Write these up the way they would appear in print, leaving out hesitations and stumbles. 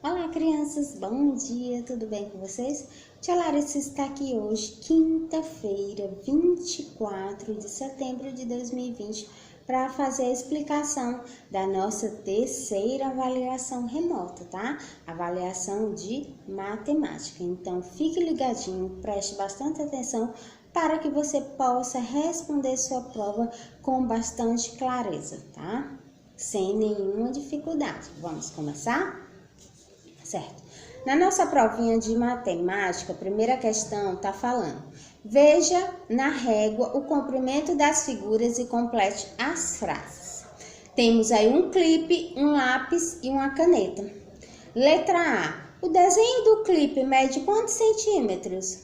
Olá, crianças, bom dia, tudo bem com vocês? Tia Larissa está aqui hoje, quinta-feira, 24 de setembro de 2020, para fazer a explicação da nossa terceira avaliação remota, tá? Avaliação de matemática. Então, fique ligadinho, preste bastante atenção para que você possa responder sua prova com bastante clareza, tá? Sem nenhuma dificuldade. Vamos começar? Certo. Na nossa provinha de matemática, a primeira questão está falando: veja na régua o comprimento das figuras e complete as frases. Temos aí um clipe, um lápis e uma caneta. Letra A. O desenho do clipe mede quantos centímetros?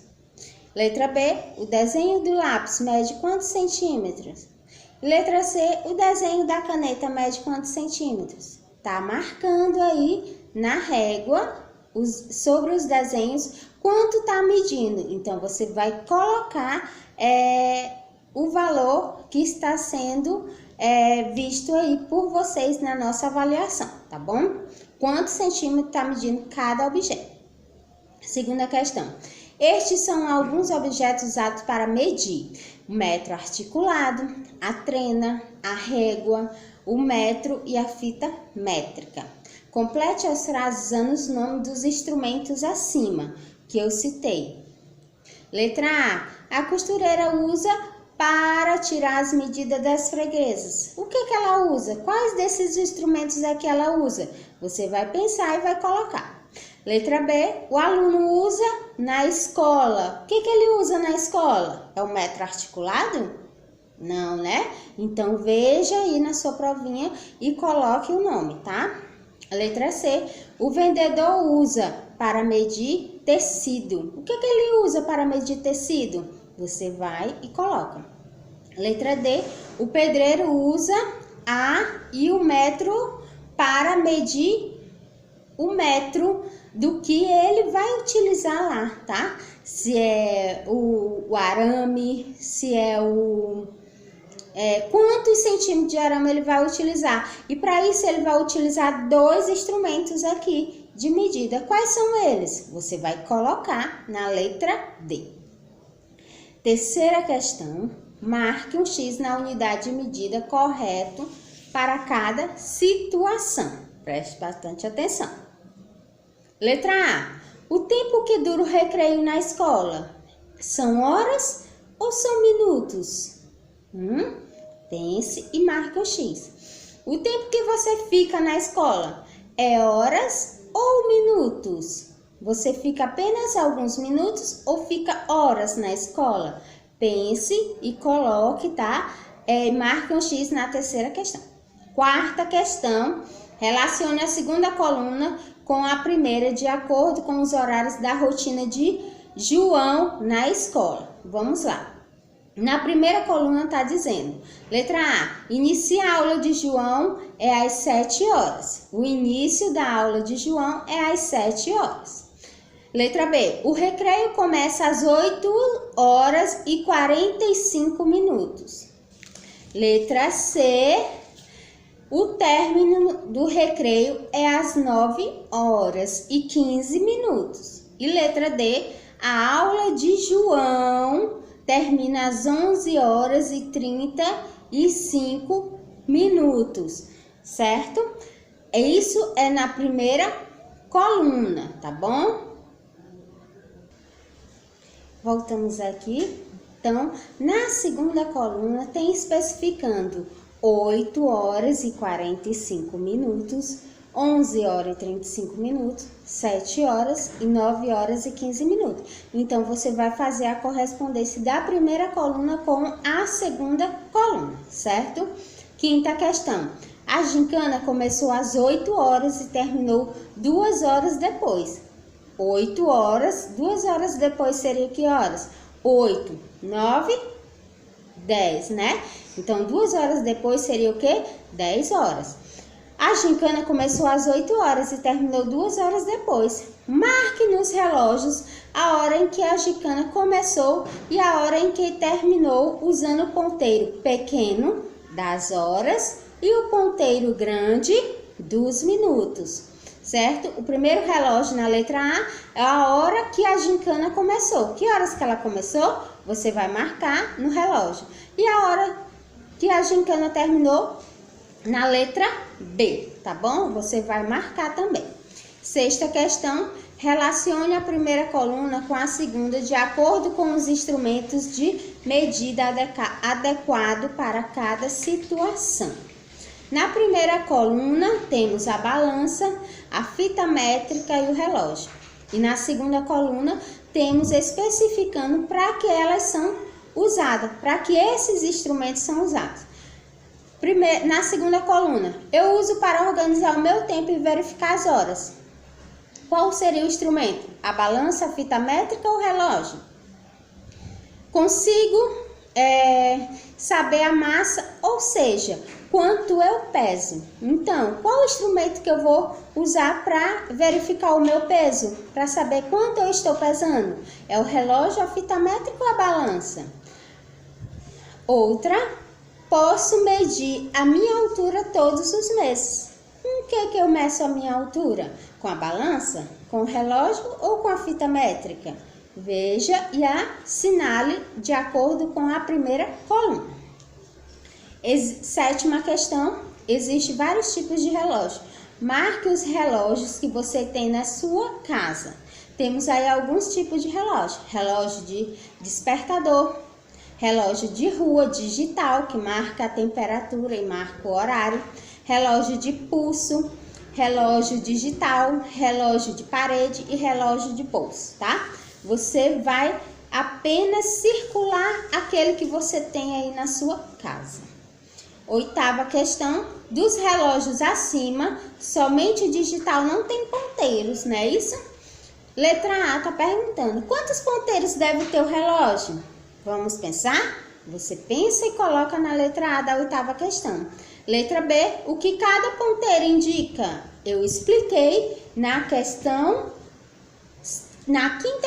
Letra B. O desenho do lápis mede quantos centímetros? Letra C. O desenho da caneta mede quantos centímetros? Tá marcando aí na régua, sobre os desenhos, quanto tá medindo. Então, você vai colocar o valor que está sendo visto aí por vocês na nossa avaliação, tá bom? Quantos centímetros tá medindo cada objeto. Segunda questão. Estes são alguns objetos usados para medir: o metro articulado, a trena, a régua, o metro e a fita métrica. Complete as frases usando os nomes dos instrumentos acima, que eu citei. Letra A. A costureira usa para tirar as medidas das freguesas. O que ela usa? Quais desses instrumentos é que ela usa? Você vai pensar e vai colocar. Letra B. O aluno usa na escola. O que ele usa na escola? É o metro articulado? Não, né? Então, veja aí na sua provinha e coloque o nome, tá? Letra C. O vendedor usa para medir tecido. O que ele usa para medir tecido? Você vai e coloca. Letra D. O pedreiro usa a e o metro para medir o metro do que ele vai utilizar lá, tá? Se é o arame, se é quantos centímetros de arame ele vai utilizar. E para isso ele vai utilizar dois instrumentos aqui de medida. Quais são eles? Você vai colocar na letra D. Terceira questão. Marque um X na unidade de medida correto para cada situação. Preste bastante atenção. Letra A. O tempo que dura o recreio na escola são horas ou são minutos? Pense e marque um X. O tempo que você fica na escola é horas ou minutos? Você fica apenas alguns minutos ou fica horas na escola? Pense e coloque, tá? Marque um X na terceira questão. Quarta questão. Relacione a segunda coluna com a primeira de acordo com os horários da rotina de João na escola. Vamos lá. Na primeira coluna está dizendo, letra A, inicia a aula de João é às 7 horas. O início da aula de João é às 7 horas. Letra B, o recreio começa às 8 horas e 45 minutos. Letra C, o término do recreio é às 9 horas e 15 minutos. E letra D, a aula de João termina às 11 horas e 35 minutos, certo? Isso é na primeira coluna, tá bom? Voltamos aqui. Então, na segunda coluna tem especificando 8 horas e 45 minutos, 11 horas e 35 minutos, 7 horas e 9 horas e 15 minutos. Então, você vai fazer a correspondência da primeira coluna com a segunda coluna, certo? Quinta questão. A gincana começou às 8 horas e terminou 2 horas depois. 8 horas, 2 horas depois seria que horas? 8, 9, 10, né? Então, 2 horas depois seria o quê? 10 horas. A gincana começou às 8 horas e terminou 2 horas depois. Marque nos relógios a hora em que a gincana começou e a hora em que terminou usando o ponteiro pequeno das horas e o ponteiro grande dos minutos. certo? O primeiro relógio na letra A é a hora que a gincana começou. Que horas que ela começou? Você vai marcar no relógio. E a hora que a gincana terminou? Na letra B, tá bom? Você vai marcar também. Sexta questão, relacione a primeira coluna com a segunda de acordo com os instrumentos de medida adequado para cada situação. Na primeira coluna temos a balança, a fita métrica e o relógio. E na segunda coluna temos especificando para que elas são usadas, para que esses instrumentos são usados. Na segunda coluna, eu uso para organizar o meu tempo e verificar as horas. Qual seria o instrumento? A balança, a fita métrica ou o relógio? Consigo saber a massa, ou seja, quanto eu peso. Então, qual o instrumento que eu vou usar para verificar o meu peso? Para saber quanto eu estou pesando? É o relógio, a fita métrica ou a balança? Outra, posso medir a minha altura todos os meses. Com o que eu meço a minha altura? Com a balança, com o relógio ou com a fita métrica? Veja e assinale de acordo com a primeira coluna. Sétima questão, existem vários tipos de relógio. Marque os relógios que você tem na sua casa. Temos aí alguns tipos de relógio. Relógio de despertador, relógio de rua digital, que marca a temperatura e marca o horário. Relógio de pulso, relógio digital, relógio de parede e relógio de bolso, tá? Você vai apenas circular aquele que você tem aí na sua casa. Oitava questão, dos relógios acima, somente o digital não tem ponteiros, não é isso? Letra A está perguntando, quantos ponteiros deve ter o relógio? Vamos pensar? Você pensa e coloca na letra A da oitava questão. Letra B, o que cada ponteiro indica? Eu expliquei na quinta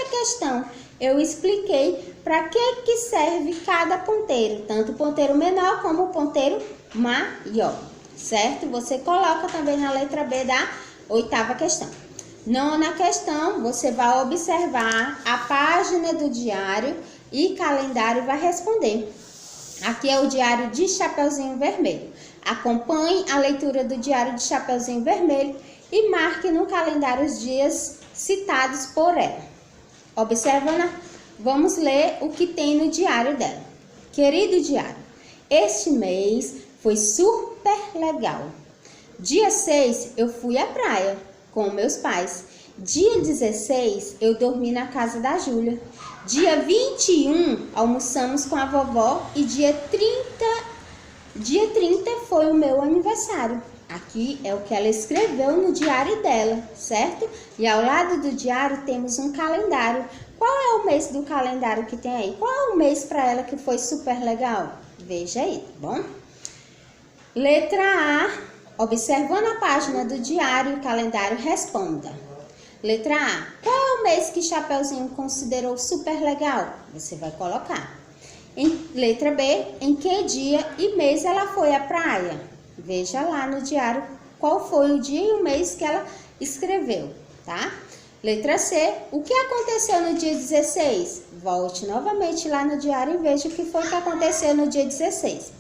questão, eu expliquei para que serve cada ponteiro, tanto o ponteiro menor como o ponteiro maior, certo? Você coloca também na letra B da oitava questão. Nona questão, você vai observar a página do diário e calendário e vai responder. Aqui é o diário de Chapeuzinho Vermelho. Acompanhe a leitura do diário de Chapeuzinho Vermelho e marque no calendário os dias citados por ela. Observando, vamos ler o que tem no diário dela. Querido diário, este mês foi super legal. Dia 6 eu fui à praia com meus pais. Dia 16 eu dormi na casa da Júlia. Dia 21 almoçamos com a vovó e dia 30 foi o meu aniversário. Aqui é o que ela escreveu no diário dela, certo? E ao lado do diário temos um calendário. Qual é o mês do calendário que tem aí? Qual é o mês para ela que foi super legal? Veja aí, tá bom? Letra A, observando a página do diário e calendário, responda. Letra A, qual é o mês que Chapeuzinho considerou super legal? Você vai colocar. Letra B, em que dia e mês ela foi à praia? Veja lá no diário qual foi o dia e o mês que ela escreveu, tá? Letra C, o que aconteceu no dia 16? Volte novamente lá no diário e veja o que foi que aconteceu no dia 16.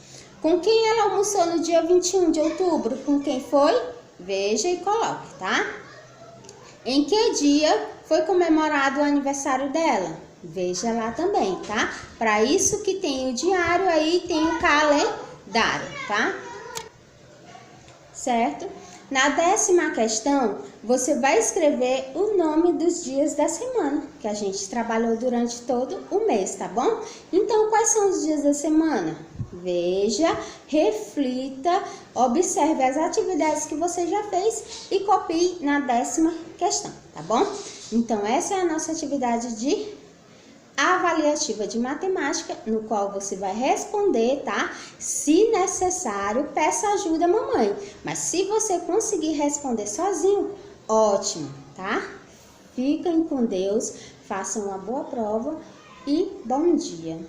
Com quem ela almoçou no dia 21 de outubro? Com quem foi? Veja e coloque, tá? Em que dia foi comemorado o aniversário dela? Veja lá também, tá? Para isso que tem o diário, aí tem o calendário, tá? Certo? Na 10ª questão, você vai escrever o nome dos dias da semana, que a gente trabalhou durante todo o mês, tá bom? Então, quais são os dias da semana? Veja, reflita, observe as atividades que você já fez e copie na 10ª questão, tá bom? Então, essa é a nossa atividade de avaliativa de matemática, no qual você vai responder, tá? Se necessário, peça ajuda à mamãe. Mas se você conseguir responder sozinho, ótimo, tá? Fiquem com Deus, façam uma boa prova e bom dia!